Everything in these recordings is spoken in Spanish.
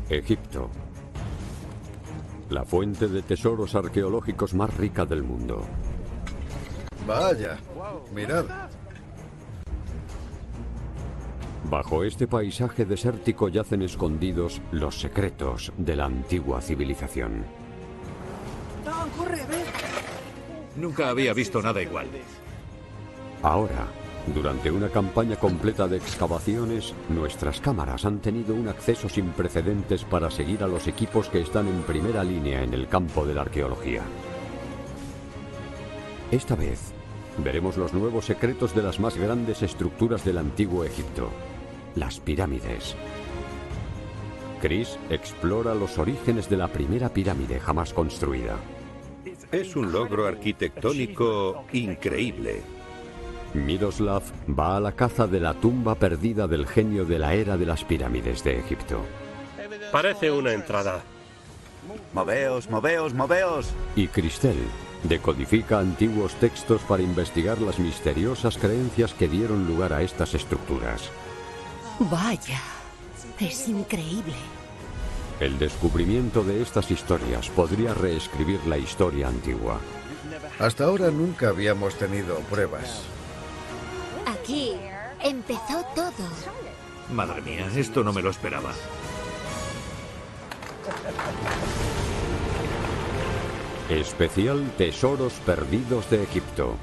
Egipto. La fuente de tesoros arqueológicos más rica del mundo. Vaya, mirad. Bajo este paisaje desértico yacen escondidos los secretos de la antigua civilización. ¡No, corre, ve! Nunca había visto nada igual. Ahora, durante una campaña completa de excavaciones, nuestras cámaras han tenido un acceso sin precedentes para seguir a los equipos que están en primera línea en el campo de la arqueología. Esta vez, veremos los nuevos secretos de las más grandes estructuras del antiguo Egipto, las pirámides. Chris explora los orígenes de la primera pirámide jamás construida. Es un logro arquitectónico increíble. Miroslav va a la caza de la tumba perdida del genio de la era de las pirámides de Egipto. Parece una entrada. ¡Moveos, moveos, moveos! Y Cristel decodifica antiguos textos para investigar las misteriosas creencias que dieron lugar a estas estructuras. Vaya, es increíble. El descubrimiento de estas historias podría reescribir la historia antigua. Hasta ahora nunca habíamos tenido pruebas. Aquí empezó todo. Madre mía, esto no me lo esperaba. Especial Tesoros Perdidos de Egipto.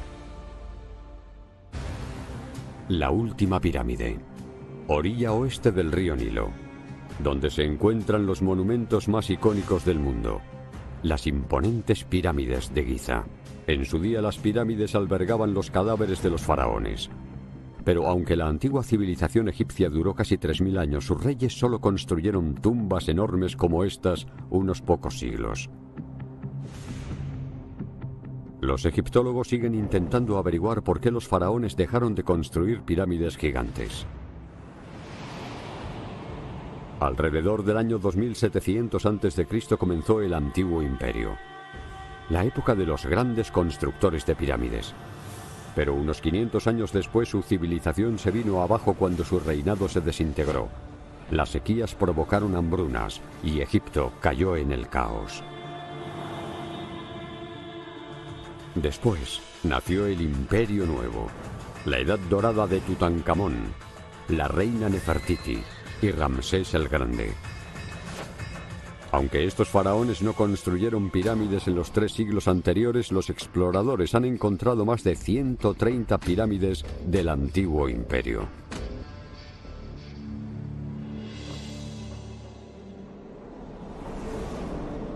La última pirámide. Orilla oeste del río Nilo, donde se encuentran los monumentos más icónicos del mundo. Las imponentes pirámides de Giza. En su día las pirámides albergaban los cadáveres de los faraones. Pero aunque la antigua civilización egipcia duró casi 3000 años, sus reyes solo construyeron tumbas enormes como estas unos pocos siglos. Los egiptólogos siguen intentando averiguar por qué los faraones dejaron de construir pirámides gigantes. Alrededor del año 2700 a.C. comenzó el Antiguo Imperio, la época de los grandes constructores de pirámides. Pero unos 500 años después su civilización se vino abajo cuando su reinado se desintegró. Las sequías provocaron hambrunas y Egipto cayó en el caos. Después nació el Imperio Nuevo, la Edad Dorada de Tutankamón, la reina Nefertiti y Ramsés el Grande. Aunque estos faraones no construyeron pirámides en los 3 siglos anteriores, los exploradores han encontrado más de 130 pirámides del Antiguo Imperio.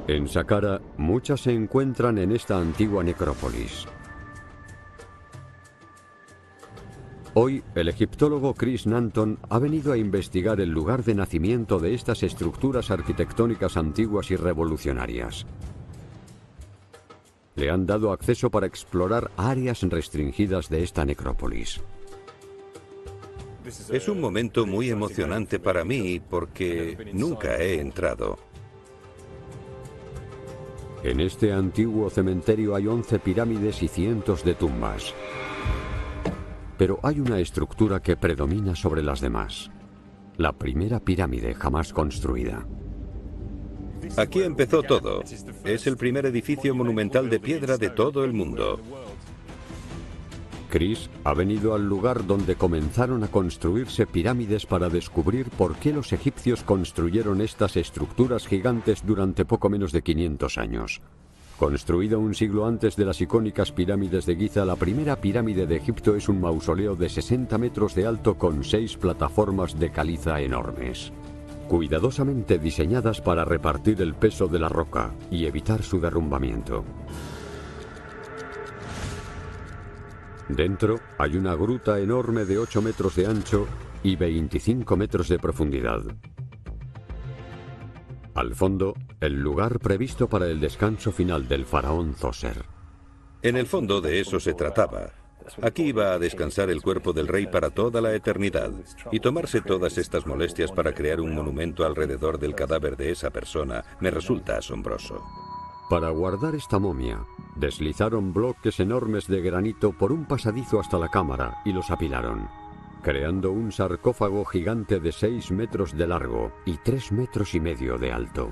En Saqqara, muchas se encuentran en esta antigua necrópolis. Hoy, el egiptólogo Chris Nanton ha venido a investigar el lugar de nacimiento de estas estructuras arquitectónicas antiguas y revolucionarias. Le han dado acceso para explorar áreas restringidas de esta necrópolis. Es un momento muy emocionante para mí porque nunca he entrado. En este antiguo cementerio hay 11 pirámides y cientos de tumbas. Pero hay una estructura que predomina sobre las demás. La primera pirámide jamás construida. Aquí empezó todo. Es el primer edificio monumental de piedra de todo el mundo. Chris ha venido al lugar donde comenzaron a construirse pirámides para descubrir por qué los egipcios construyeron estas estructuras gigantes durante poco menos de 500 años. Construida un siglo antes de las icónicas pirámides de Giza, la primera pirámide de Egipto es un mausoleo de 60 metros de alto con 6 plataformas de caliza enormes, cuidadosamente diseñadas para repartir el peso de la roca y evitar su derrumbamiento. Dentro hay una gruta enorme de 8 metros de ancho y 25 metros de profundidad. Al fondo, el lugar previsto para el descanso final del faraón Zoser. En el fondo de eso se trataba. Aquí iba a descansar el cuerpo del rey para toda la eternidad, y tomarse todas estas molestias para crear un monumento alrededor del cadáver de esa persona me resulta asombroso. Para guardar esta momia, deslizaron bloques enormes de granito por un pasadizo hasta la cámara y los apilaron. creando un sarcófago gigante de 6 metros de largo y 3,5 metros de alto.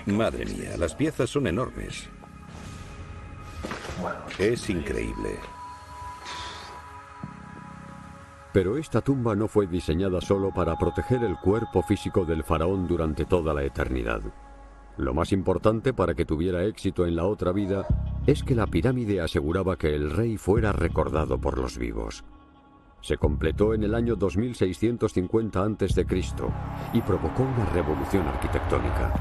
Madre mía, las piezas son enormes. Es increíble. Pero esta tumba no fue diseñada solo para proteger el cuerpo físico del faraón durante toda la eternidad. Lo más importante para que tuviera éxito en la otra vida es que la pirámide aseguraba que el rey fuera recordado por los vivos. Se completó en el año 2650 a.C. y provocó una revolución arquitectónica.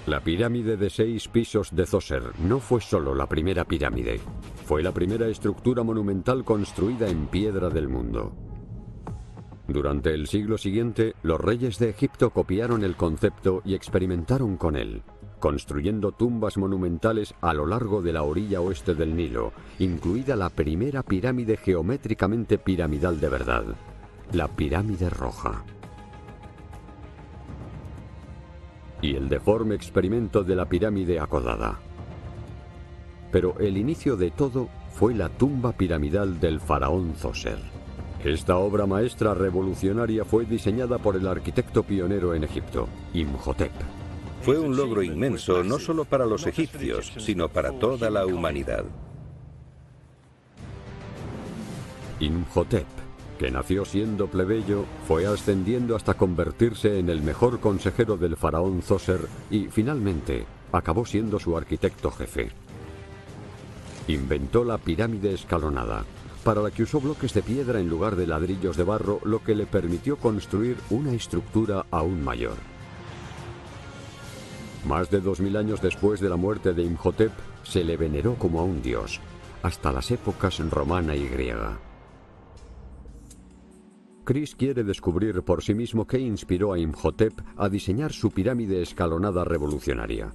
La pirámide de 6 pisos de Djoser no fue solo la primera pirámide, fue la primera estructura monumental construida en piedra del mundo. Durante el siglo siguiente, los reyes de Egipto copiaron el concepto y experimentaron con él, construyendo tumbas monumentales a lo largo de la orilla oeste del Nilo, incluida la primera pirámide geométricamente piramidal de verdad, la Pirámide Roja. Y el deforme experimento de la pirámide acodada. Pero el inicio de todo fue la tumba piramidal del faraón Djoser. Esta obra maestra revolucionaria fue diseñada por el arquitecto pionero en Egipto, Imhotep. Fue un logro inmenso no solo para los egipcios, sino para toda la humanidad. Imhotep, que nació siendo plebeyo, fue ascendiendo hasta convertirse en el mejor consejero del faraón Djoser y, finalmente, acabó siendo su arquitecto jefe. Inventó la pirámide escalonada, para la que usó bloques de piedra en lugar de ladrillos de barro, lo que le permitió construir una estructura aún mayor. Más de 2000 años después de la muerte de Imhotep, se le veneró como a un dios, hasta las épocas romana y griega. Chris quiere descubrir por sí mismo qué inspiró a Imhotep a diseñar su pirámide escalonada revolucionaria.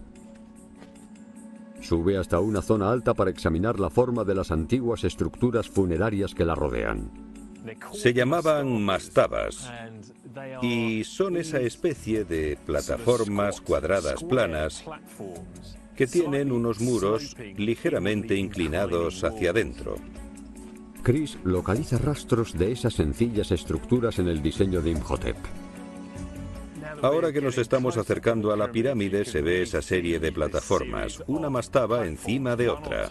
Sube hasta una zona alta para examinar la forma de las antiguas estructuras funerarias que la rodean. Se llamaban mastabas y son esa especie de plataformas cuadradas planas que tienen unos muros ligeramente inclinados hacia adentro. Chris localiza rastros de esas sencillas estructuras en el diseño de Imhotep. Ahora que nos estamos acercando a la pirámide, se ve esa serie de plataformas, una mastaba encima de otra.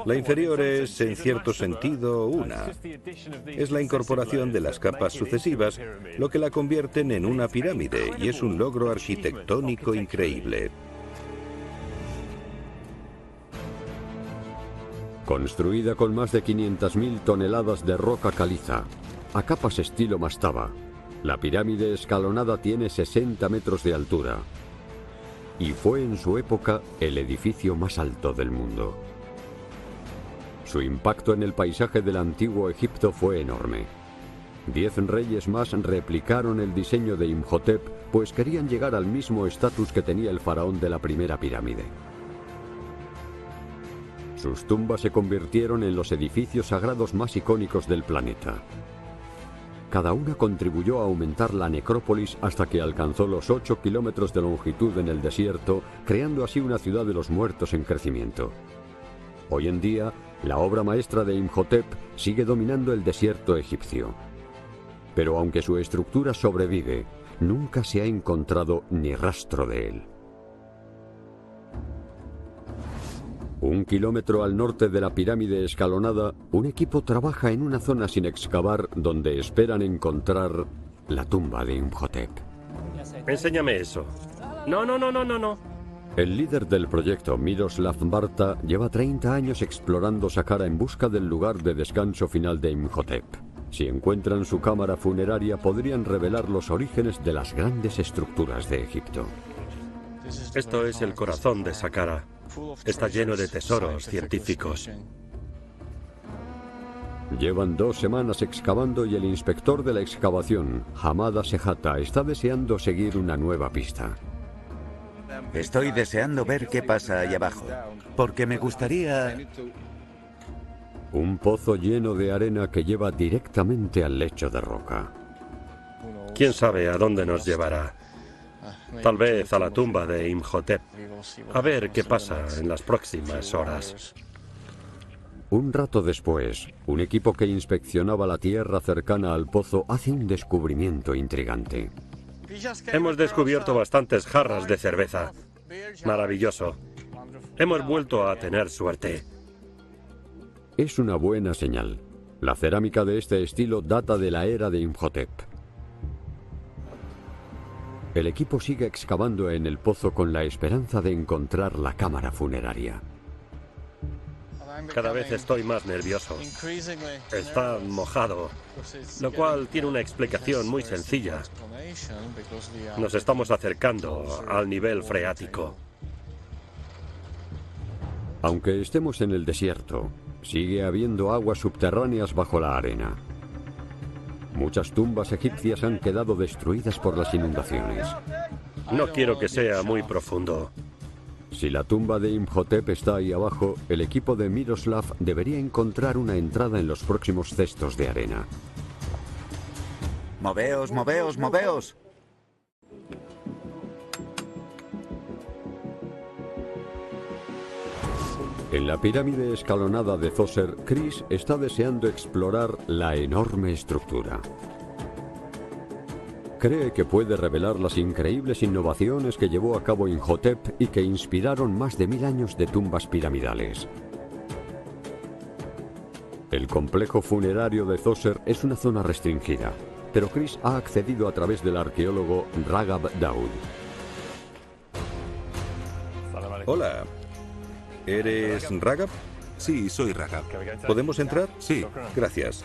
La inferior es, en cierto sentido, una. Es la incorporación de las capas sucesivas lo que la convierten en una pirámide, y es un logro arquitectónico increíble. Construida con más de 500.000 toneladas de roca caliza, a capas estilo mastaba, la pirámide escalonada tiene 60 metros de altura y fue en su época el edificio más alto del mundo. Su impacto en el paisaje del antiguo Egipto fue enorme. 10 reyes más replicaron el diseño de Imhotep, pues querían llegar al mismo estatus que tenía el faraón de la primera pirámide. Sus tumbas se convirtieron en los edificios sagrados más icónicos del planeta. Cada una contribuyó a aumentar la necrópolis hasta que alcanzó los 8 kilómetros de longitud en el desierto, creando así una ciudad de los muertos en crecimiento. Hoy en día, la obra maestra de Imhotep sigue dominando el desierto egipcio. Pero aunque su estructura sobrevive, nunca se ha encontrado ni rastro de él. 1 kilómetro al norte de la pirámide escalonada, un equipo trabaja en una zona sin excavar donde esperan encontrar la tumba de Imhotep. Enséñame eso. No. El líder del proyecto, Miroslav Barta, lleva 30 años explorando Saqqara en busca del lugar de descanso final de Imhotep. Si encuentran su cámara funeraria, podrían revelar los orígenes de las grandes estructuras de Egipto. Esto es el corazón de Saqqara. Está lleno de tesoros científicos. Llevan 2 semanas excavando y el inspector de la excavación, Hamada Sehata, está deseando seguir una nueva pista. Estoy deseando ver qué pasa ahí abajo, porque me gustaría... Un pozo lleno de arena que lleva directamente al lecho de roca. ¿Quién sabe a dónde nos llevará? Tal vez a la tumba de Imhotep. A ver qué pasa en las próximas horas. Un rato después, un equipo que inspeccionaba la tierra cercana al pozo hace un descubrimiento intrigante. Hemos descubierto bastantes jarras de cerveza. Maravilloso. Hemos vuelto a tener suerte. Es una buena señal. La cerámica de este estilo data de la era de Imhotep. El equipo sigue excavando en el pozo con la esperanza de encontrar la cámara funeraria. Cada vez estoy más nervioso. Está mojado, lo cual tiene una explicación muy sencilla. Nos estamos acercando al nivel freático. Aunque estemos en el desierto, sigue habiendo aguas subterráneas bajo la arena. Muchas tumbas egipcias han quedado destruidas por las inundaciones. No quiero que sea muy profundo. Si la tumba de Imhotep está ahí abajo, el equipo de Miroslav debería encontrar una entrada en los próximos cestos de arena. ¡Moveos, moveos, moveos! En la pirámide escalonada de Zoser, Chris está deseando explorar la enorme estructura. Cree que puede revelar las increíbles innovaciones que llevó a cabo Imhotep y que inspiraron más de 1000 años de tumbas piramidales. El complejo funerario de Zoser es una zona restringida, pero Chris ha accedido a través del arqueólogo Ragab Daoud. Hola. ¿Eres Ragab? Sí, soy Ragab. ¿Podemos entrar? Sí. Gracias.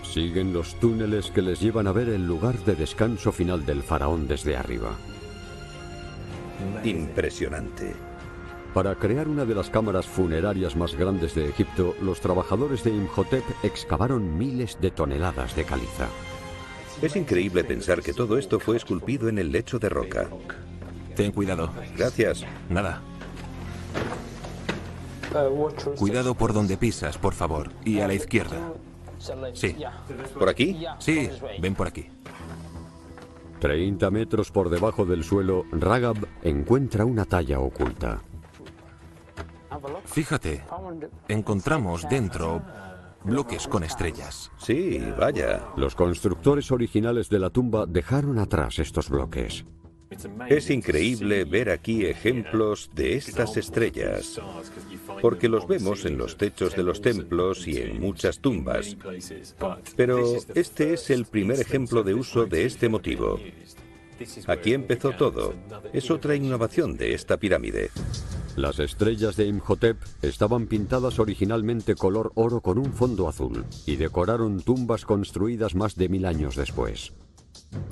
Siguen los túneles que les llevan a ver el lugar de descanso final del faraón desde arriba. Impresionante. Para crear una de las cámaras funerarias más grandes de Egipto, los trabajadores de Imhotep excavaron miles de toneladas de caliza. Es increíble pensar que todo esto fue esculpido en el lecho de roca. Ten cuidado. Gracias. Nada. Cuidado por donde pisas, por favor. Y a la izquierda. Sí. ¿Por aquí? Sí, ven por aquí. 30 metros por debajo del suelo, Ragab encuentra una talla oculta. Fíjate, encontramos dentro bloques con estrellas. Sí, vaya. Los constructores originales de la tumba dejaron atrás estos bloques. Es increíble ver aquí ejemplos de estas estrellas, porque los vemos en los techos de los templos y en muchas tumbas. Pero este es el primer ejemplo de uso de este motivo. Aquí empezó todo. Es otra innovación de esta pirámide. Las estrellas de Imhotep estaban pintadas originalmente color oro con un fondo azul y decoraron tumbas construidas más de 1000 años después.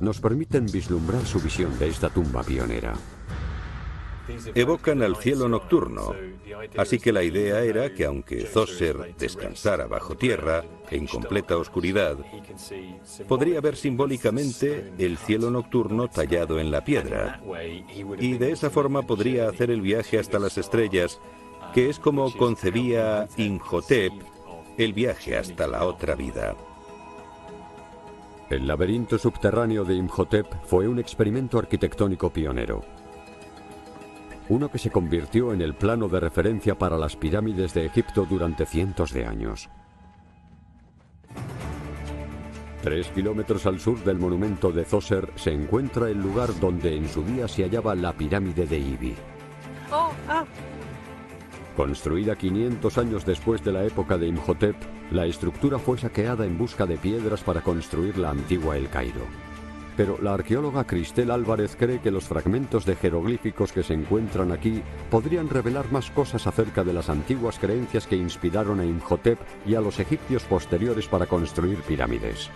Nos permiten vislumbrar su visión de esta tumba pionera. Evocan al cielo nocturno, así que la idea era que aunque Zoser descansara bajo tierra, en completa oscuridad, podría ver simbólicamente el cielo nocturno tallado en la piedra, y de esa forma podría hacer el viaje hasta las estrellas, que es como concebía Imhotep el viaje hasta la otra vida. El laberinto subterráneo de Imhotep fue un experimento arquitectónico pionero. Uno que se convirtió en el plano de referencia para las pirámides de Egipto durante cientos de años. 3 kilómetros al sur del monumento de Zoser se encuentra el lugar donde en su día se hallaba la pirámide de Ibi. Construida 500 años después de la época de Imhotep, la estructura fue saqueada en busca de piedras para construir la antigua El Cairo. Pero la arqueóloga Cristel Álvarez cree que los fragmentos de jeroglíficos que se encuentran aquí podrían revelar más cosas acerca de las antiguas creencias que inspiraron a Imhotep y a los egipcios posteriores para construir pirámides.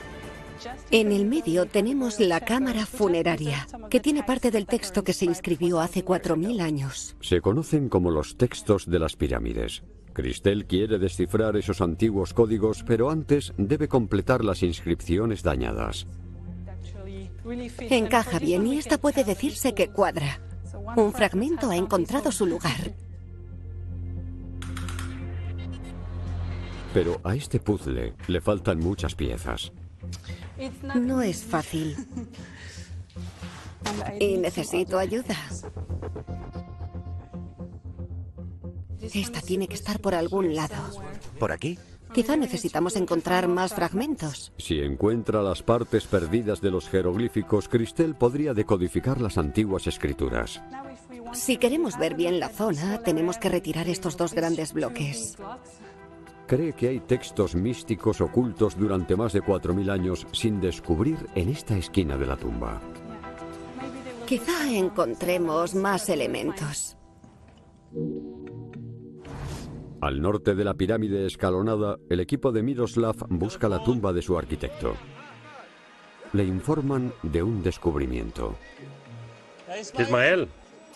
En el medio tenemos la cámara funeraria, que tiene parte del texto que se inscribió hace 4000 años. Se conocen como los textos de las pirámides. Cristel quiere descifrar esos antiguos códigos, pero antes debe completar las inscripciones dañadas. Encaja bien y esta puede decirse que cuadra. Un fragmento ha encontrado su lugar. Pero a este puzzle le faltan muchas piezas. No es fácil. Y necesito ayuda. Esta tiene que estar por algún lado. ¿Por aquí? Quizá necesitamos encontrar más fragmentos. Si encuentra las partes perdidas de los jeroglíficos, Cristel podría decodificar las antiguas escrituras. Si queremos ver bien la zona, tenemos que retirar estos dos grandes bloques. Cree que hay textos místicos ocultos durante más de 4000 años sin descubrir en esta esquina de la tumba. Quizá encontremos más elementos. Al norte de la pirámide escalonada, el equipo de Miroslav busca la tumba de su arquitecto. Le informan de un descubrimiento. Ismael,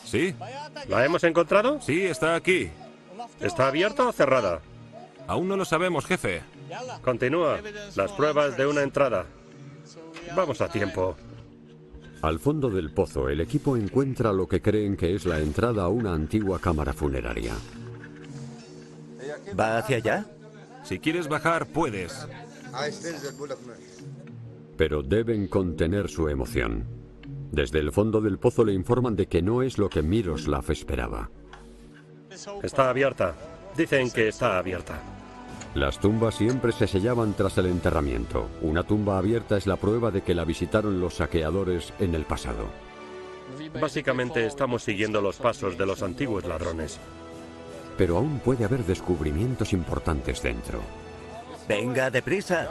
¿Sí? ¿la hemos encontrado? Sí, está aquí. ¿Está abierta o cerrada? Aún no lo sabemos, jefe. Continúa. Las pruebas de una entrada. Vamos a tiempo. Al fondo del pozo, el equipo encuentra lo que creen que es la entrada a una antigua cámara funeraria. ¿Va hacia allá? Si quieres bajar, puedes. Pero deben contener su emoción. Desde el fondo del pozo le informan de que no es lo que Miroslav esperaba. Está abierta. Dicen que está abierta. Las tumbas siempre se sellaban tras el enterramiento. Una tumba abierta es la prueba de que la visitaron los saqueadores en el pasado. Básicamente estamos siguiendo los pasos de los antiguos ladrones. Pero aún puede haber descubrimientos importantes dentro. ¡Venga, deprisa!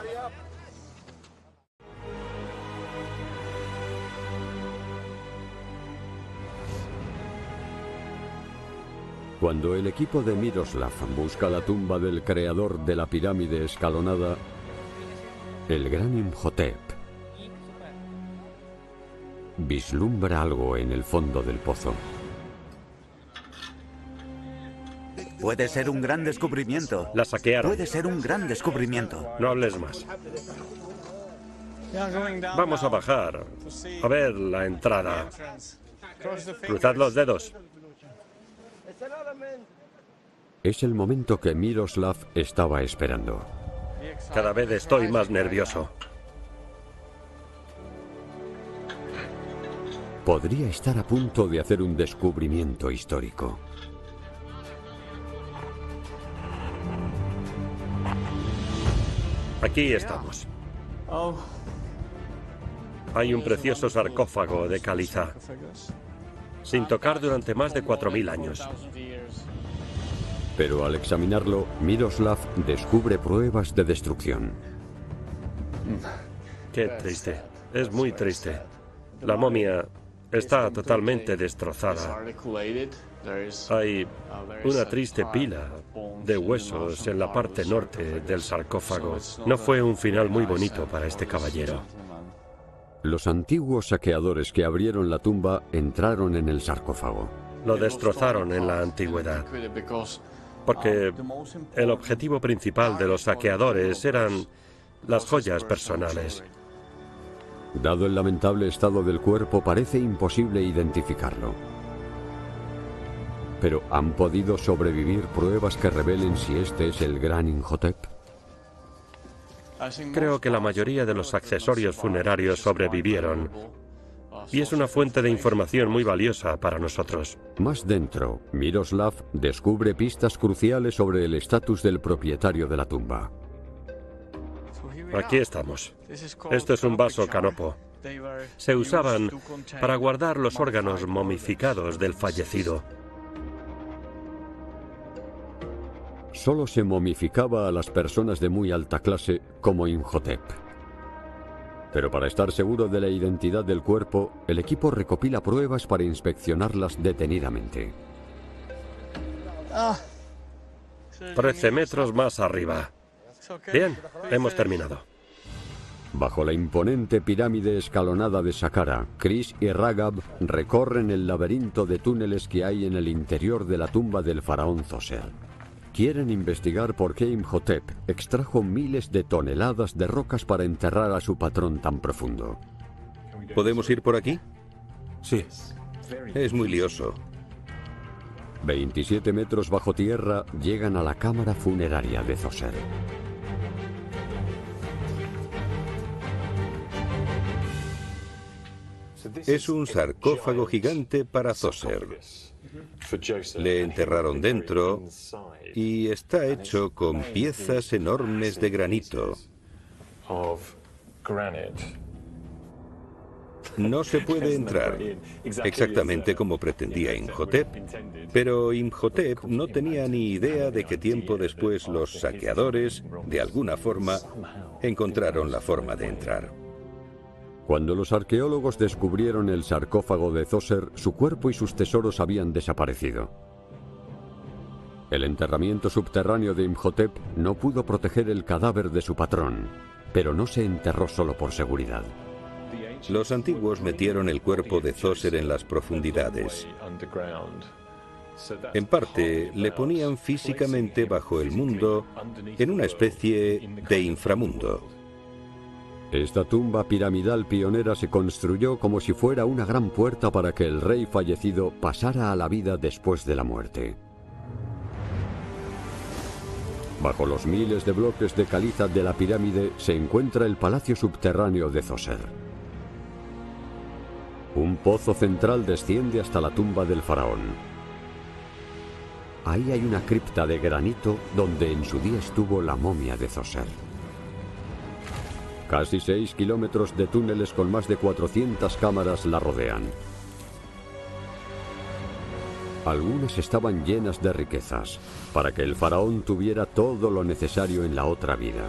Cuando el equipo de Miroslav busca la tumba del creador de la pirámide escalonada, el gran Imhotep vislumbra algo en el fondo del pozo. Puede ser un gran descubrimiento. La saquearon. Puede ser un gran descubrimiento. No hables más. Vamos a bajar. A ver la entrada. Cruzad los dedos. Es el momento que Miroslav estaba esperando. Cada vez estoy más nervioso. Podría estar a punto de hacer un descubrimiento histórico. Aquí estamos. Hay un precioso sarcófago de caliza, sin tocar durante más de 4000 años. Pero al examinarlo, Miroslav descubre pruebas de destrucción. Qué triste. Es muy triste. La momia está totalmente destrozada. Hay una triste pila de huesos en la parte norte del sarcófago. No fue un final muy bonito para este caballero. Los antiguos saqueadores que abrieron la tumba entraron en el sarcófago. Lo destrozaron en la antigüedad, porque el objetivo principal de los saqueadores eran las joyas personales. Dado el lamentable estado del cuerpo, parece imposible identificarlo. Pero ¿han podido sobrevivir pruebas que revelen si este es el gran Imhotep? Creo que la mayoría de los accesorios funerarios sobrevivieron, y es una fuente de información muy valiosa para nosotros. Más dentro, Miroslav descubre pistas cruciales sobre el estatus del propietario de la tumba. Aquí estamos. Esto es un vaso canopo. Se usaban para guardar los órganos momificados del fallecido. Solo se momificaba a las personas de muy alta clase como Imhotep. Pero para estar seguro de la identidad del cuerpo, el equipo recopila pruebas para inspeccionarlas detenidamente. 13 metros más arriba. Bien, hemos terminado. Bajo la imponente pirámide escalonada de Saqqara, Chris y Ragab recorren el laberinto de túneles que hay en el interior de la tumba del faraón Zoser. Quieren investigar por qué Imhotep extrajo miles de toneladas de rocas para enterrar a su patrón tan profundo. ¿Podemos ir por aquí? Sí. Es muy lioso. 27 metros bajo tierra llegan a la cámara funeraria de Zoser. Es un sarcófago gigante para Zoser. Le enterraron dentro y está hecho con piezas enormes de granito. No se puede entrar, exactamente como pretendía Imhotep, pero Imhotep no tenía ni idea de que tiempo después los saqueadores, de alguna forma, encontraron la forma de entrar. Cuando los arqueólogos descubrieron el sarcófago de Zoser, su cuerpo y sus tesoros habían desaparecido. El enterramiento subterráneo de Imhotep no pudo proteger el cadáver de su patrón, pero no se enterró solo por seguridad. Los antiguos metieron el cuerpo de Zoser en las profundidades. En parte, le ponían físicamente bajo el mundo, en una especie de inframundo. Esta tumba piramidal pionera se construyó como si fuera una gran puerta para que el rey fallecido pasara a la vida después de la muerte. Bajo los miles de bloques de caliza de la pirámide se encuentra el palacio subterráneo de Zoser. Un pozo central desciende hasta la tumba del faraón. Ahí hay una cripta de granito donde en su día estuvo la momia de Zoser. Casi 6 kilómetros de túneles con más de 400 cámaras la rodean. Algunas estaban llenas de riquezas, para que el faraón tuviera todo lo necesario en la otra vida.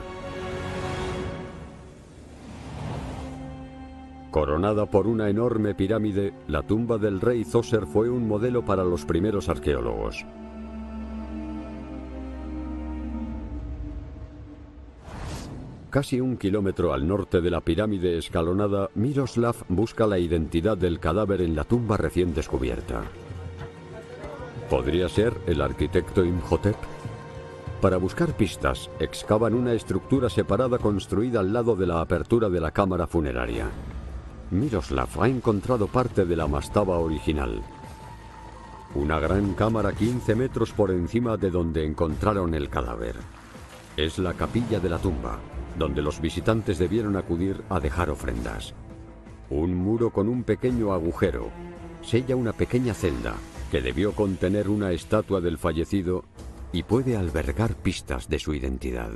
Coronada por una enorme pirámide, la tumba del rey Zoser fue un modelo para los primeros arqueólogos. Casi 1 kilómetro al norte de la pirámide escalonada, Miroslav busca la identidad del cadáver en la tumba recién descubierta. ¿Podría ser el arquitecto Imhotep? Para buscar pistas, excavan una estructura separada construida al lado de la apertura de la cámara funeraria. Miroslav ha encontrado parte de la mastaba original. Una gran cámara 15 metros por encima de donde encontraron el cadáver. Es la capilla de la tumba, donde los visitantes debieron acudir a dejar ofrendas. Un muro con un pequeño agujero sella una pequeña celda que debió contener una estatua del fallecido y puede albergar pistas de su identidad.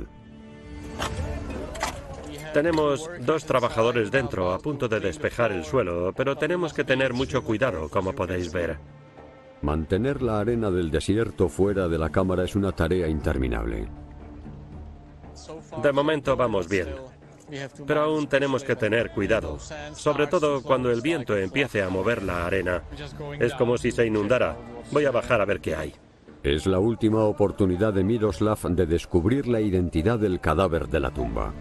Tenemos 2 trabajadores dentro, a punto de despejar el suelo, pero tenemos que tener mucho cuidado, como podéis ver. Mantener la arena del desierto fuera de la cámara es una tarea interminable. De momento vamos bien, pero aún tenemos que tener cuidado, sobre todo cuando el viento empiece a mover la arena. Es como si se inundara. Voy a bajar a ver qué hay. Es la última oportunidad de Miroslav de descubrir la identidad del cadáver de la tumba.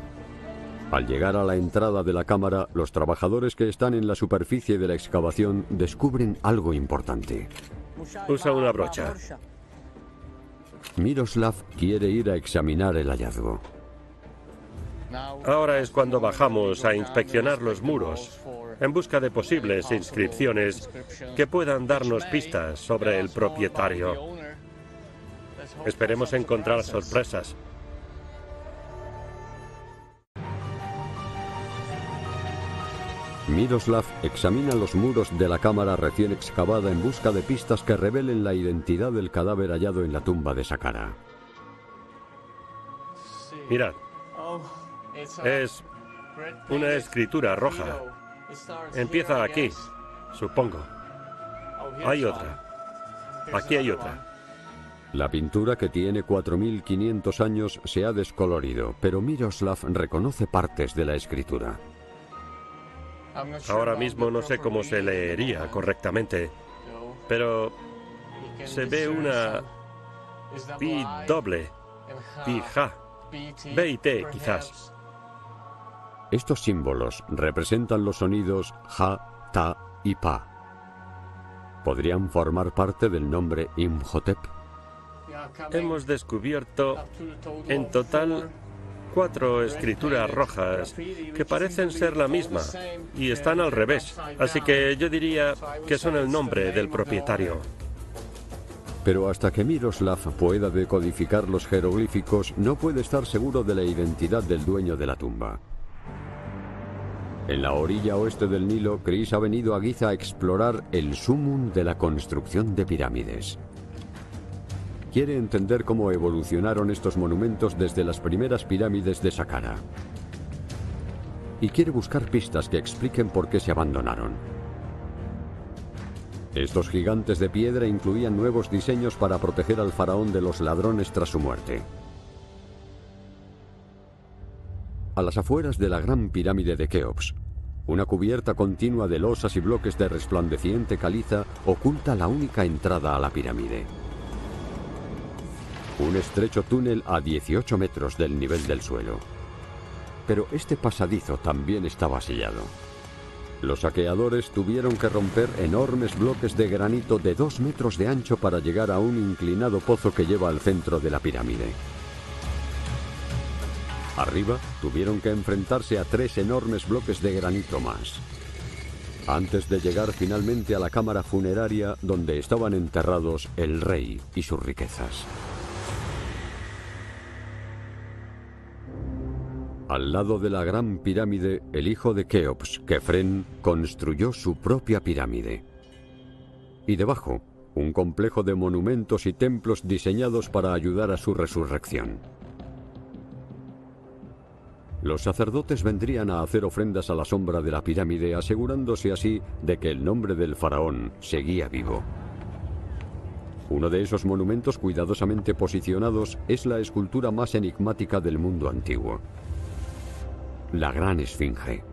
Al llegar a la entrada de la cámara, los trabajadores que están en la superficie de la excavación descubren algo importante. Usa una brocha. Miroslav quiere ir a examinar el hallazgo. Ahora es cuando bajamos a inspeccionar los muros, en busca de posibles inscripciones que puedan darnos pistas sobre el propietario. Esperemos encontrar sorpresas. Miroslav examina los muros de la cámara recién excavada en busca de pistas que revelen la identidad del cadáver hallado en la tumba de Saqqara. Mirad, es una escritura roja. Empieza aquí, supongo. Hay otra. Aquí hay otra. La pintura, que tiene 4.500 años, se ha descolorido, pero Miroslav reconoce partes de la escritura. Ahora mismo no sé cómo se leería correctamente, pero se ve una pi doble, pi ja, B y T quizás. Estos símbolos representan los sonidos ja, ta y pa. ¿Podrían formar parte del nombre Imhotep? Hemos descubierto en total 4 escrituras rojas que parecen ser la misma y están al revés, así que yo diría que son el nombre del propietario. Pero hasta que Miroslav pueda decodificar los jeroglíficos, no puede estar seguro de la identidad del dueño de la tumba. En la orilla oeste del Nilo, Chris ha venido a Giza a explorar el sumum de la construcción de pirámides. Quiere entender cómo evolucionaron estos monumentos desde las primeras pirámides de Saqqara. Y quiere buscar pistas que expliquen por qué se abandonaron. Estos gigantes de piedra incluían nuevos diseños para proteger al faraón de los ladrones tras su muerte. A las afueras de la gran pirámide de Keops, una cubierta continua de losas y bloques de resplandeciente caliza oculta la única entrada a la pirámide. Un estrecho túnel a 18 metros del nivel del suelo. Pero este pasadizo también estaba sellado. Los saqueadores tuvieron que romper enormes bloques de granito de 2 metros de ancho para llegar a un inclinado pozo que lleva al centro de la pirámide. Arriba tuvieron que enfrentarse a 3 enormes bloques de granito más, antes de llegar finalmente a la cámara funeraria donde estaban enterrados el rey y sus riquezas. Al lado de la gran pirámide, el hijo de Keops, Kefren, construyó su propia pirámide. Y debajo, un complejo de monumentos y templos diseñados para ayudar a su resurrección. Los sacerdotes vendrían a hacer ofrendas a la sombra de la pirámide, asegurándose así de que el nombre del faraón seguía vivo. Uno de esos monumentos cuidadosamente posicionados es la escultura más enigmática del mundo antiguo: la Gran Esfinge.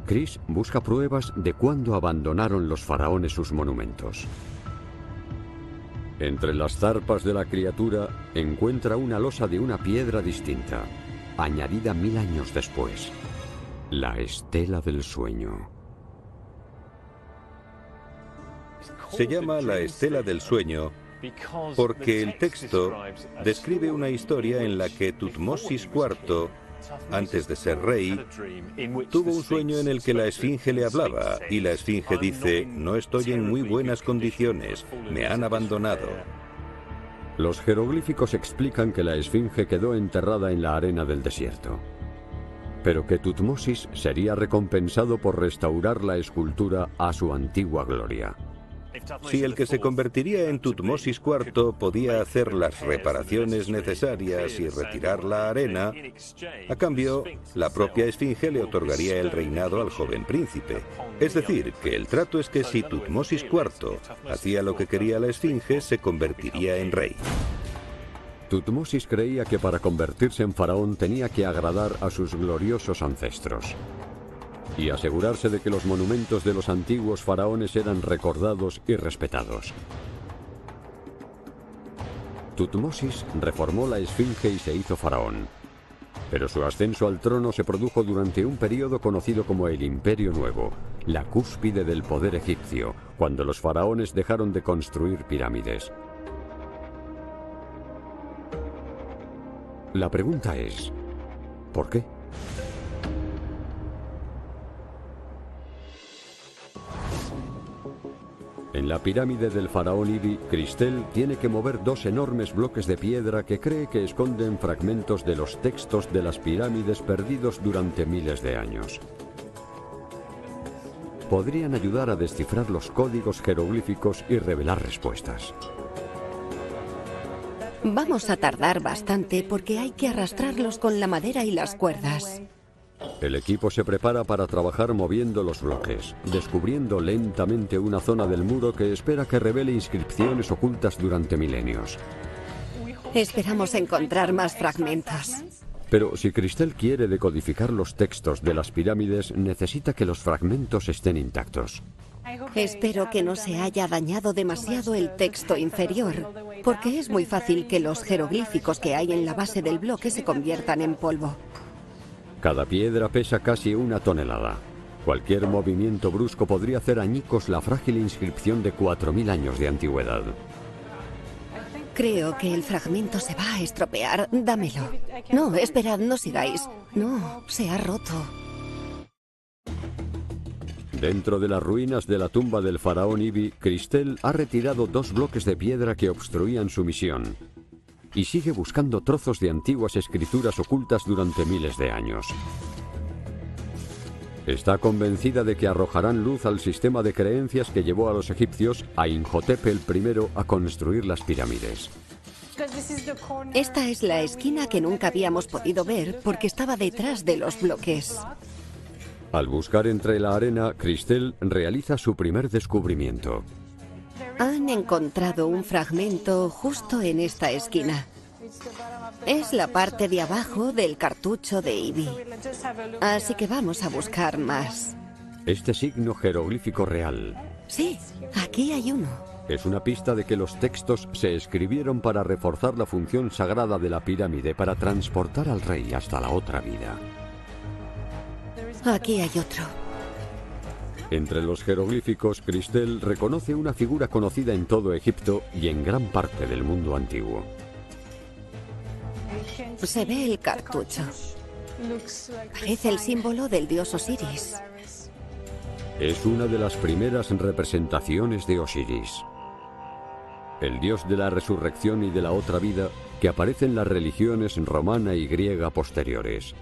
Chris busca pruebas de cuándo abandonaron los faraones sus monumentos. Entre las zarpas de la criatura encuentra una losa de una piedra distinta, añadida 1000 años después: la Estela del Sueño. Se llama la Estela del Sueño porque el texto describe una historia en la que Tutmosis IV, antes de ser rey, tuvo un sueño en el que la esfinge le hablaba, y la esfinge dice: no estoy en muy buenas condiciones, me han abandonado. Los jeroglíficos explican que la esfinge quedó enterrada en la arena del desierto, pero que Tutmosis sería recompensado por restaurar la escultura a su antigua gloria. Si el que se convertiría en Tutmosis IV podía hacer las reparaciones necesarias y retirar la arena, a cambio, la propia esfinge le otorgaría el reinado al joven príncipe. Es decir, que el trato es que si Tutmosis IV hacía lo que quería la esfinge, se convertiría en rey. Tutmosis creía que para convertirse en faraón tenía que agradar a sus gloriosos ancestros y asegurarse de que los monumentos de los antiguos faraones eran recordados y respetados. Tutmosis reformó la esfinge y se hizo faraón, pero su ascenso al trono se produjo durante un periodo conocido como el Imperio Nuevo, la cúspide del poder egipcio, cuando los faraones dejaron de construir pirámides. La pregunta es, ¿por qué? En la pirámide del faraón Ibi, Cristel tiene que mover 2 enormes bloques de piedra que cree que esconden fragmentos de los textos de las pirámides perdidos durante miles de años. Podrían ayudar a descifrar los códigos jeroglíficos y revelar respuestas. Vamos a tardar bastante porque hay que arrastrarlos con la madera y las cuerdas. El equipo se prepara para trabajar moviendo los bloques, descubriendo lentamente una zona del muro que espera que revele inscripciones ocultas durante milenios. Esperamos encontrar más fragmentos. Pero si Cristel quiere decodificar los textos de las pirámides, necesita que los fragmentos estén intactos. Espero que no se haya dañado demasiado el texto inferior, porque es muy fácil que los jeroglíficos que hay en la base del bloque se conviertan en polvo. Cada piedra pesa casi 1 tonelada. Cualquier movimiento brusco podría hacer añicos la frágil inscripción de 4000 años de antigüedad. Creo que el fragmento se va a estropear. Dámelo. No, esperad, no sigáis. No, se ha roto. Dentro de las ruinas de la tumba del faraón Ibi, Cristel ha retirado 2 bloques de piedra que obstruían su misión y sigue buscando trozos de antiguas escrituras ocultas durante miles de años. Está convencida de que arrojarán luz al sistema de creencias que llevó a los egipcios, a Imhotep el I, a construir las pirámides. Esta es la esquina que nunca habíamos podido ver porque estaba detrás de los bloques. Al buscar entre la arena, Cristel realiza su primer descubrimiento. Han encontrado un fragmento justo en esta esquina. Es la parte de abajo del cartucho de Ibi. Así que vamos a buscar más. Este signo jeroglífico real Sí, aquí hay uno. es una pista de que los textos se escribieron para reforzar la función sagrada de la pirámide, para transportar al rey hasta la otra vida. Aquí hay otro. Entre los jeroglíficos, Cristel reconoce una figura conocida en todo Egipto y en gran parte del mundo antiguo. Se ve el cartucho. Parece el símbolo del dios Osiris. Es una de las primeras representaciones de Osiris, el dios de la resurrección y de la otra vida que aparece en las religiones romana y griega posteriores.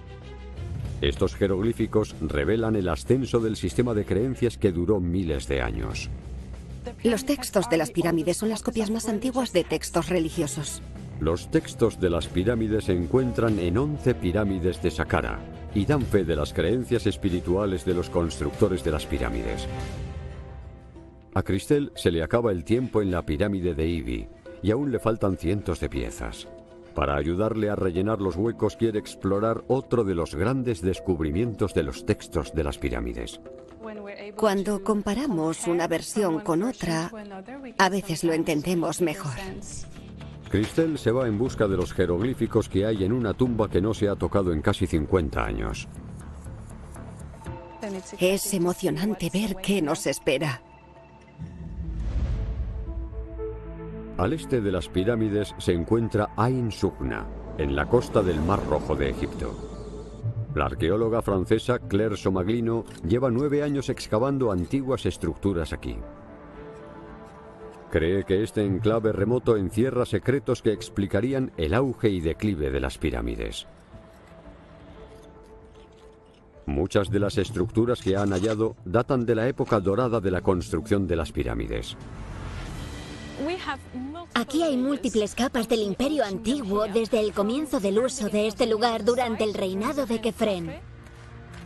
Estos jeroglíficos revelan el ascenso del sistema de creencias que duró miles de años. Los textos de las pirámides son las copias más antiguas de textos religiosos. Los textos de las pirámides se encuentran en 11 pirámides de Saqqara y dan fe de las creencias espirituales de los constructores de las pirámides. A Cristel se le acaba el tiempo en la pirámide de Ibi y aún le faltan cientos de piezas. Para ayudarle a rellenar los huecos, quiere explorar otro de los grandes descubrimientos de los textos de las pirámides. Cuando comparamos una versión con otra, a veces lo entendemos mejor. Cristel se va en busca de los jeroglíficos que hay en una tumba que no se ha tocado en casi 50 años. Es emocionante ver qué nos espera. Al este de las pirámides se encuentra Ain Sugna, en la costa del Mar Rojo de Egipto. La arqueóloga francesa Claire Somaglino lleva 9 años excavando antiguas estructuras aquí. Cree que este enclave remoto encierra secretos que explicarían el auge y declive de las pirámides. Muchas de las estructuras que han hallado datan de la época dorada de la construcción de las pirámides. Aquí hay múltiples capas del Imperio Antiguo desde el comienzo del uso de este lugar durante el reinado de Kefren.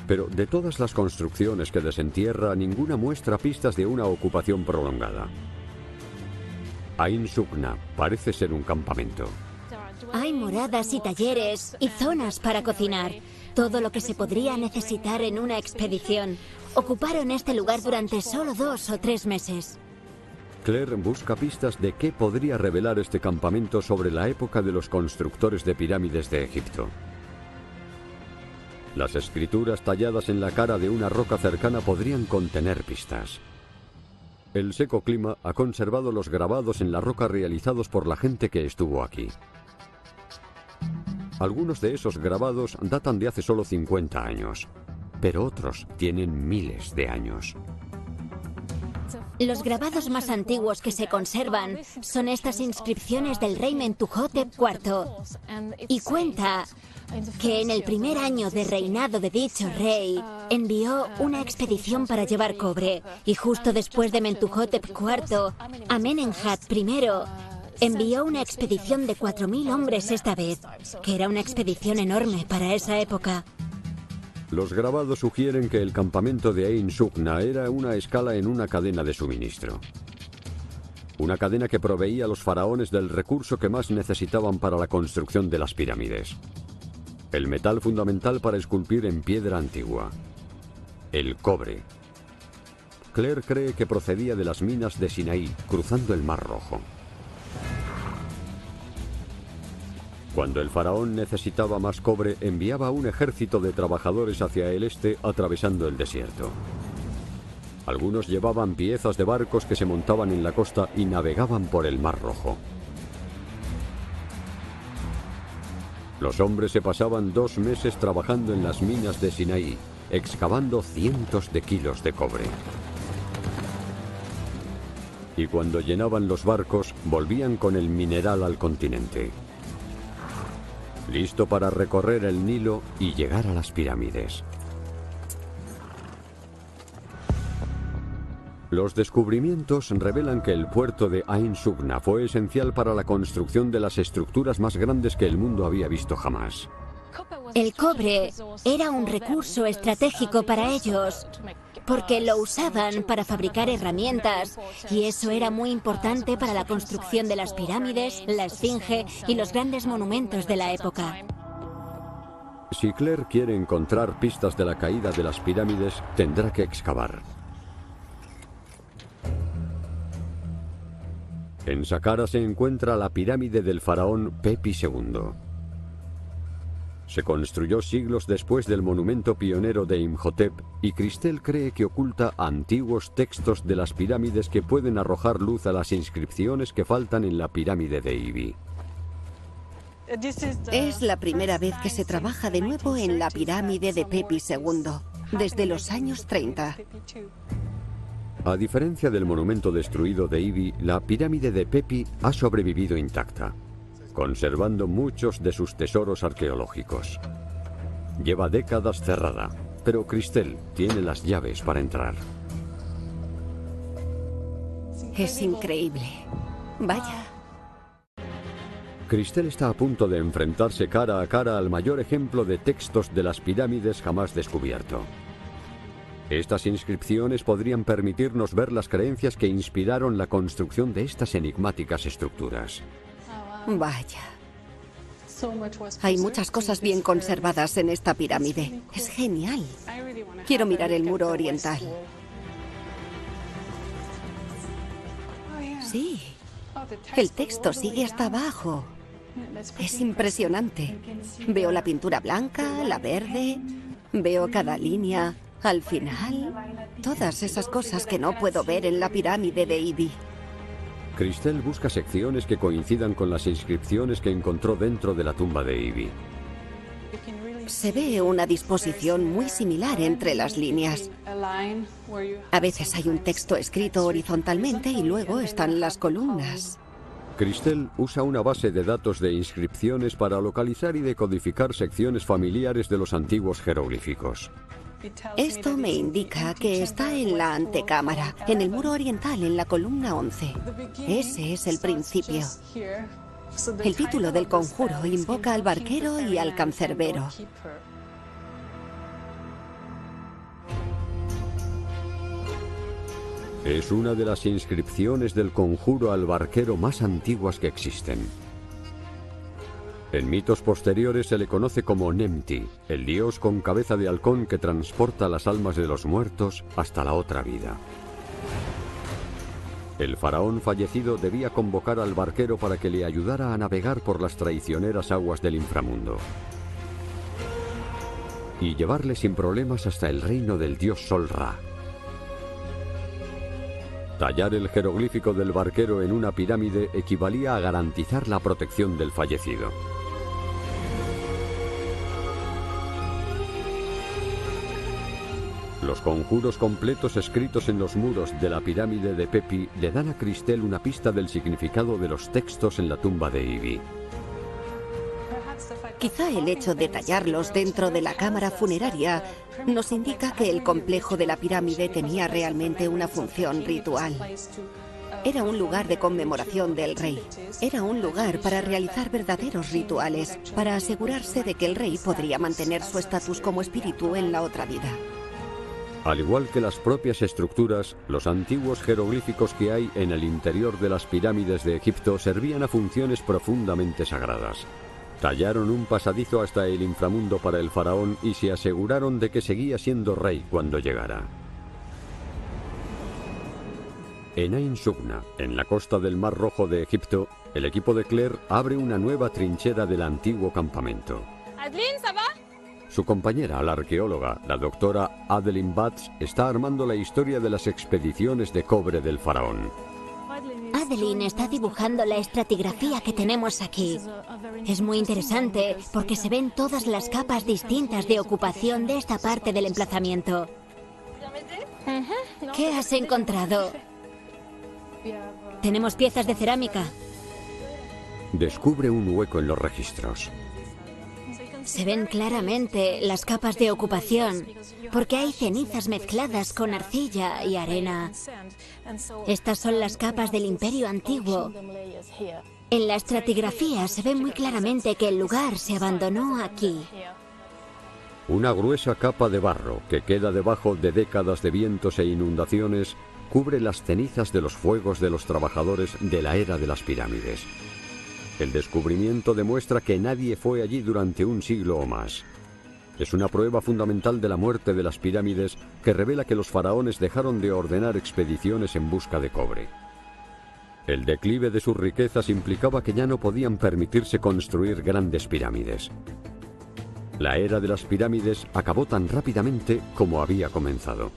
Pero de todas las construcciones que desentierra, ninguna muestra pistas de una ocupación prolongada. Ain Sugna parece ser un campamento. Hay moradas y talleres y zonas para cocinar. Todo lo que se podría necesitar en una expedición. Ocuparon este lugar durante solo 2 o 3 meses. Claire busca pistas de qué podría revelar este campamento sobre la época de los constructores de pirámides de Egipto. Las escrituras talladas en la cara de una roca cercana podrían contener pistas. El seco clima ha conservado los grabados en la roca realizados por la gente que estuvo aquí. Algunos de esos grabados datan de hace solo 50 años, pero otros tienen miles de años. Los grabados más antiguos que se conservan son estas inscripciones del rey Mentuhotep IV. Y cuenta que en el primer año de reinado de dicho rey envió una expedición para llevar cobre. Y justo después de Mentuhotep IV, Amenemhat I envió una expedición de 4.000 hombres esta vez, que era una expedición enorme para esa época. Los grabados sugieren que el campamento de Ain Sugna era una escala en una cadena de suministro. Una cadena que proveía a los faraones del recurso que más necesitaban para la construcción de las pirámides. El metal fundamental para esculpir en piedra antigua. El cobre. Claire cree que procedía de las minas de Sinaí, cruzando el Mar Rojo. Cuando el faraón necesitaba más cobre, enviaba un ejército de trabajadores hacia el este, atravesando el desierto. Algunos llevaban piezas de barcos que se montaban en la costa y navegaban por el Mar Rojo. Los hombres se pasaban 2 meses trabajando en las minas de Sinaí, excavando cientos de kilos de cobre. Y cuando llenaban los barcos, volvían con el mineral al continente, listo para recorrer el Nilo y llegar a las pirámides. Los descubrimientos revelan que el puerto de Ain Sugna fue esencial para la construcción de las estructuras más grandes que el mundo había visto jamás. El cobre era un recurso estratégico para ellos, porque lo usaban para fabricar herramientas, y eso era muy importante para la construcción de las pirámides, la Esfinge y los grandes monumentos de la época. Si Claire quiere encontrar pistas de la caída de las pirámides, tendrá que excavar. En Saqqara se encuentra la pirámide del faraón Pepi II. Se construyó siglos después del monumento pionero de Imhotep, y Christelle cree que oculta antiguos textos de las pirámides que pueden arrojar luz a las inscripciones que faltan en la pirámide de Ibi. Es la primera vez que se trabaja de nuevo en la pirámide de Pepi II, desde los años 30. A diferencia del monumento destruido de Ibi, la pirámide de Pepi ha sobrevivido intacta, conservando muchos de sus tesoros arqueológicos. Lleva décadas cerrada, pero Christelle tiene las llaves para entrar. Es increíble. Vaya. Christelle está a punto de enfrentarse cara a cara al mayor ejemplo de textos de las pirámides jamás descubierto. Estas inscripciones podrían permitirnos ver las creencias que inspiraron la construcción de estas enigmáticas estructuras. Vaya. Hay muchas cosas bien conservadas en esta pirámide. Es genial. Quiero mirar el muro oriental. Sí. El texto sigue hasta abajo. Es impresionante. Veo la pintura blanca, la verde. Veo cada línea. Al final, todas esas cosas que no puedo ver en la pirámide de Ibi. Christelle busca secciones que coincidan con las inscripciones que encontró dentro de la tumba de Ibi. Se ve una disposición muy similar entre las líneas. A veces hay un texto escrito horizontalmente y luego están las columnas. Christelle usa una base de datos de inscripciones para localizar y decodificar secciones familiares de los antiguos jeroglíficos. Esto me indica que está en la antecámara, en el muro oriental, en la columna 11. Ese es el principio. El título del conjuro invoca al barquero y al cancerbero. Es una de las inscripciones del conjuro al barquero más antiguas que existen. En mitos posteriores se le conoce como Nemti, el dios con cabeza de halcón que transporta las almas de los muertos hasta la otra vida. El faraón fallecido debía convocar al barquero para que le ayudara a navegar por las traicioneras aguas del inframundo y llevarle sin problemas hasta el reino del dios Sol Ra. Tallar el jeroglífico del barquero en una pirámide equivalía a garantizar la protección del fallecido. Los conjuros completos escritos en los muros de la pirámide de Pepi le dan a Christelle una pista del significado de los textos en la tumba de Ibi. Quizá el hecho de tallarlos dentro de la cámara funeraria nos indica que el complejo de la pirámide tenía realmente una función ritual. Era un lugar de conmemoración del rey. Era un lugar para realizar verdaderos rituales, para asegurarse de que el rey podría mantener su estatus como espíritu en la otra vida. Al igual que las propias estructuras, los antiguos jeroglíficos que hay en el interior de las pirámides de Egipto servían a funciones profundamente sagradas. Tallaron un pasadizo hasta el inframundo para el faraón y se aseguraron de que seguía siendo rey cuando llegara. En Ain Sugna, en la costa del Mar Rojo de Egipto, el equipo de Claire abre una nueva trinchera del antiguo campamento. Su compañera, la arqueóloga, la doctora Adeline Batts, está armando la historia de las expediciones de cobre del faraón. Madeline está dibujando la estratigrafía que tenemos aquí. Es muy interesante porque se ven todas las capas distintas de ocupación de esta parte del emplazamiento. ¿Qué has encontrado? Tenemos piezas de cerámica. Descubre un hueco en los registros. Se ven claramente las capas de ocupación, porque hay cenizas mezcladas con arcilla y arena. Estas son las capas del Imperio Antiguo. En la estratigrafía se ve muy claramente que el lugar se abandonó aquí. Una gruesa capa de barro que queda debajo de décadas de vientos e inundaciones cubre las cenizas de los fuegos de los trabajadores de la era de las pirámides. El descubrimiento demuestra que nadie fue allí durante un siglo o más. Es una prueba fundamental de la muerte de las pirámides que revela que los faraones dejaron de ordenar expediciones en busca de cobre. El declive de sus riquezas implicaba que ya no podían permitirse construir grandes pirámides. La era de las pirámides acabó tan rápidamente como había comenzado.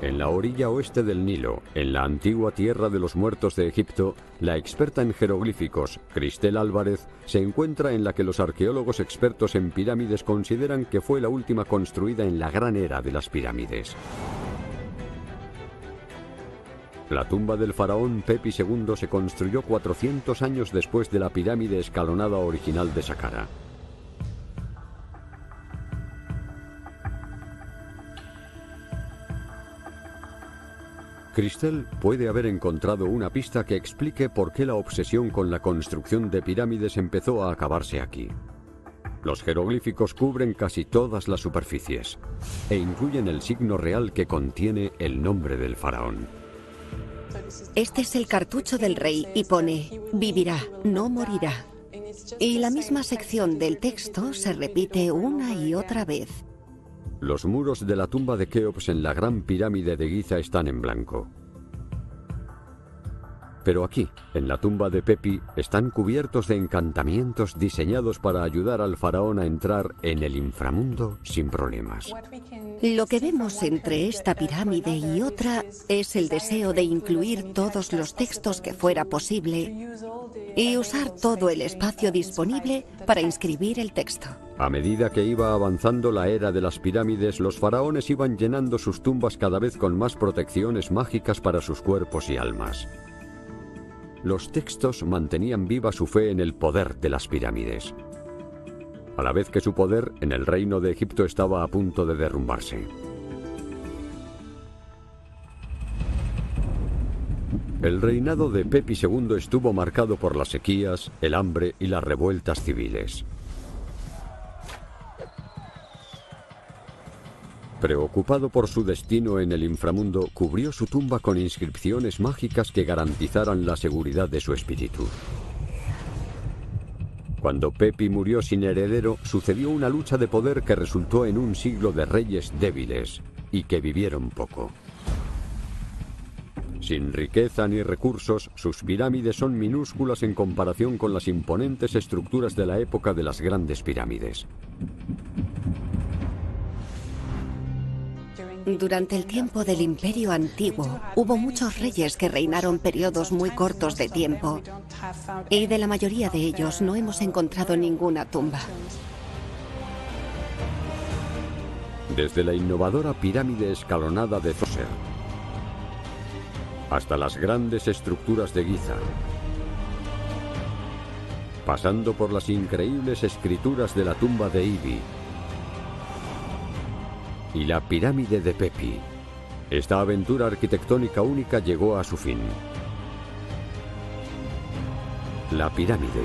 En la orilla oeste del Nilo, en la antigua tierra de los muertos de Egipto, la experta en jeroglíficos, Cristel Álvarez, se encuentra en la que los arqueólogos expertos en pirámides consideran que fue la última construida en la gran era de las pirámides. La tumba del faraón Pepi II se construyó 400 años después de la pirámide escalonada original de Saqqara. Cristel puede haber encontrado una pista que explique por qué la obsesión con la construcción de pirámides empezó a acabarse aquí. Los jeroglíficos cubren casi todas las superficies e incluyen el signo real que contiene el nombre del faraón. Este es el cartucho del rey y pone: vivirá, no morirá. Y la misma sección del texto se repite una y otra vez. Los muros de la tumba de Keops en la Gran Pirámide de Giza están en blanco. Pero aquí, en la tumba de Pepi, están cubiertos de encantamientos diseñados para ayudar al faraón a entrar en el inframundo sin problemas. Lo que vemos entre esta pirámide y otra es el deseo de incluir todos los textos que fuera posible y usar todo el espacio disponible para inscribir el texto. A medida que iba avanzando la era de las pirámides, los faraones iban llenando sus tumbas cada vez con más protecciones mágicas para sus cuerpos y almas. Los textos mantenían viva su fe en el poder de las pirámides, a la vez que su poder en el reino de Egipto estaba a punto de derrumbarse. El reinado de Pepi II estuvo marcado por las sequías, el hambre y las revueltas civiles. Preocupado por su destino en el inframundo, cubrió su tumba con inscripciones mágicas que garantizaran la seguridad de su espíritu. Cuando Pepi murió sin heredero, sucedió una lucha de poder que resultó en un siglo de reyes débiles y que vivieron poco. Sin riqueza ni recursos, sus pirámides son minúsculas en comparación con las imponentes estructuras de la época de las grandes pirámides. Durante el tiempo del Imperio Antiguo, hubo muchos reyes que reinaron periodos muy cortos de tiempo, y de la mayoría de ellos no hemos encontrado ninguna tumba. Desde la innovadora pirámide escalonada de Djoser hasta las grandes estructuras de Giza, pasando por las increíbles escrituras de la tumba de Ibi y la pirámide de Pepi, esta aventura arquitectónica única llegó a su fin. La pirámide,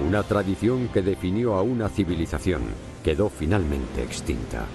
una tradición que definió a una civilización, quedó finalmente extinta.